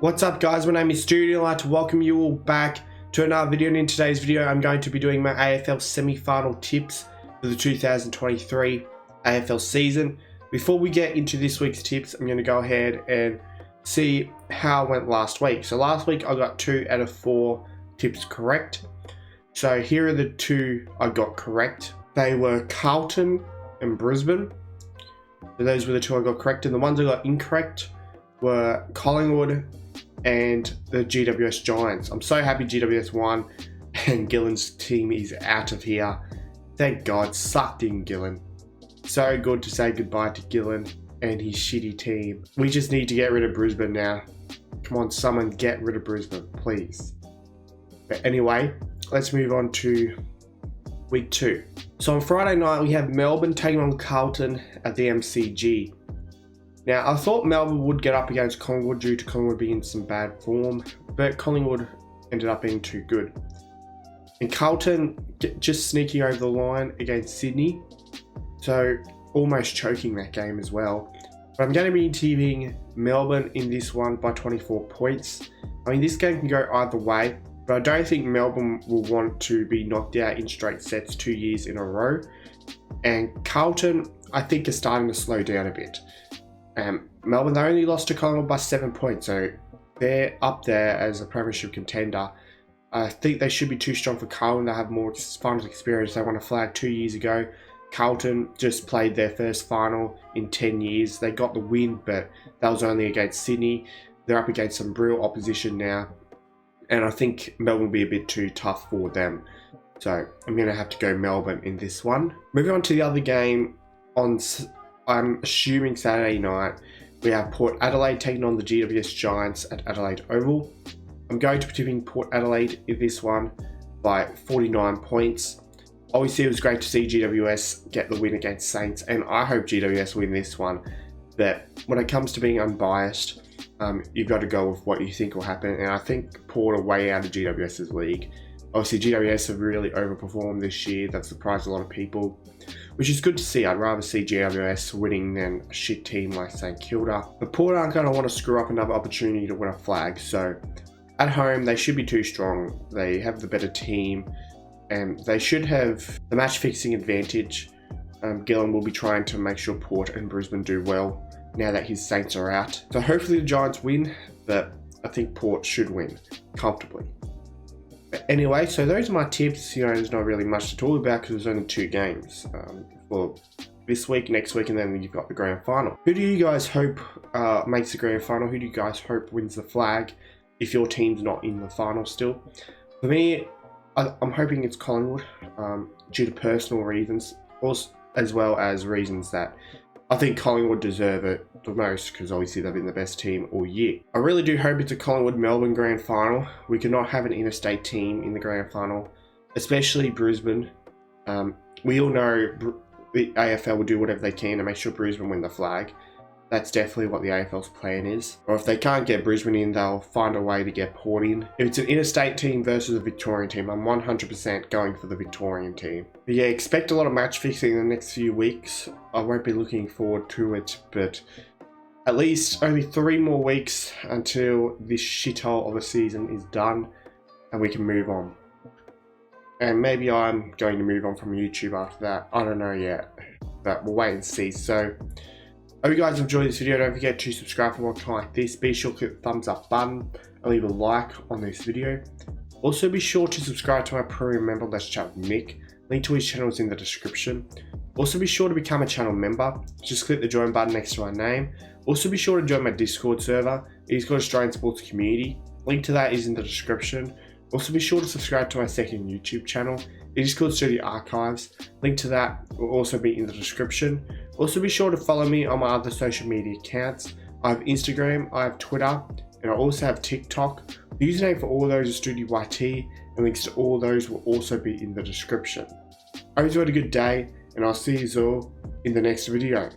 What's up guys, my name is Stoody. I'd like to welcome you all back to another video, and in today's video I'm going to be doing my AFL semi-final tips for the 2023 AFL season. Before we get into this week's tips, I'm going to go ahead and see how I went last week. So last week I got 2 out of 4 tips correct. So here are the 2 I got correct. They were Carlton and Brisbane. So those were the 2 I got correct, and the ones I got incorrect were Collingwood and the GWS Giants. I'm so happy GWS won and Gillen's team is out of here. Thank God, sucked in Gillen. So good to say goodbye to Gillen and his shitty team. We just need to get rid of Brisbane now. Come on, someone get rid of Brisbane, please. But anyway, let's move on to week 2. So on Friday night we have Melbourne taking on Carlton at the MCG. Now, I thought Melbourne would get up against Collingwood due to Collingwood being in some bad form, but Collingwood ended up being too good. And Carlton just sneaking over the line against Sydney, so almost choking that game as well. But I'm going to be tipping Melbourne in this one by 24 points. I mean, this game can go either way, but I don't think Melbourne will want to be knocked out in straight sets 2 years in a row. And Carlton, I think, is starting to slow down a bit. Melbourne, they only lost to Collingwood by 7 points, so they're up there as a premiership contender. I think they should be too strong for Carlton. They have more finals experience. They won a flag 2 years ago. Carlton just played their first final in 10 years. They got the win, but that was only against Sydney. They're up against some real opposition now, and I think Melbourne will be a bit too tough for them. So I'm going to have to go Melbourne in this one. Moving on to the other game, I'm assuming Saturday night, we have Port Adelaide taking on the GWS Giants at Adelaide Oval. I'm going to be tipping Port Adelaide in this one by 49 points. Obviously, it was great to see GWS get the win against Saints, and I hope GWS win this one. But when it comes to being unbiased, you've got to go with what you think will happen, and I think Port are way out of GWS's league. Obviously, GWS have really overperformed this year. That surprised a lot of people, which is good to see. I'd rather see GWS winning than a shit team like St Kilda. But Port aren't going to want to screw up another opportunity to win a flag. So at home, they should be too strong. They have the better team, and they should have the match-fixing advantage. Gillen will be trying to make sure Port and Brisbane do well now that his Saints are out. So hopefully the Giants win, but I think Port should win comfortably. Anyway, so those are my tips. You know, there's not really much to talk about because there's only 2 games for this week, next week, and then you've got the grand final. Who do you guys hope makes the grand final? Who do you guys hope wins the flag if your team's not in the final still? For me, I'm hoping it's Collingwood due to personal reasons, also, as well as reasons that I think Collingwood deserve it the most because obviously they've been the best team all year. I really do hope it's a Collingwood-Melbourne grand final. We cannot have an interstate team in the grand final, especially Brisbane. We all know the AFL will do whatever they can to make sure Brisbane win the flag. That's definitely what the AFL's plan is. Or if they can't get Brisbane in, they'll find a way to get Port in. If it's an interstate team versus a Victorian team, I'm 100% going for the Victorian team. But yeah, expect a lot of match fixing in the next few weeks. I won't be looking forward to it, but at least only 3 more weeks until this shithole of a season is done and we can move on. And maybe I'm going to move on from YouTube after that. I don't know yet, but we'll wait and see. So I hope you guys enjoyed this video. Don't forget to subscribe for more content like this. Be sure to click the thumbs up button and leave a like on this video. Also be sure to subscribe to my premium member. Let's chat with Mick. Link to his channel is in the description. Also be sure to become a channel member. Just click the join button next to my name. Also be sure to join my Discord server. It is called Australian Sports Community. Link to that is in the description. Also be sure to subscribe to my second YouTube channel. It is called Stoody Archives. Link to that will also be in the description. Also be sure to follow me on my other social media accounts. I have Instagram, I have Twitter, and I also have TikTok. The username for all of those is StoodyYT, and links to all those will also be in the description. I hope you had a good day, and I'll see you all in the next video.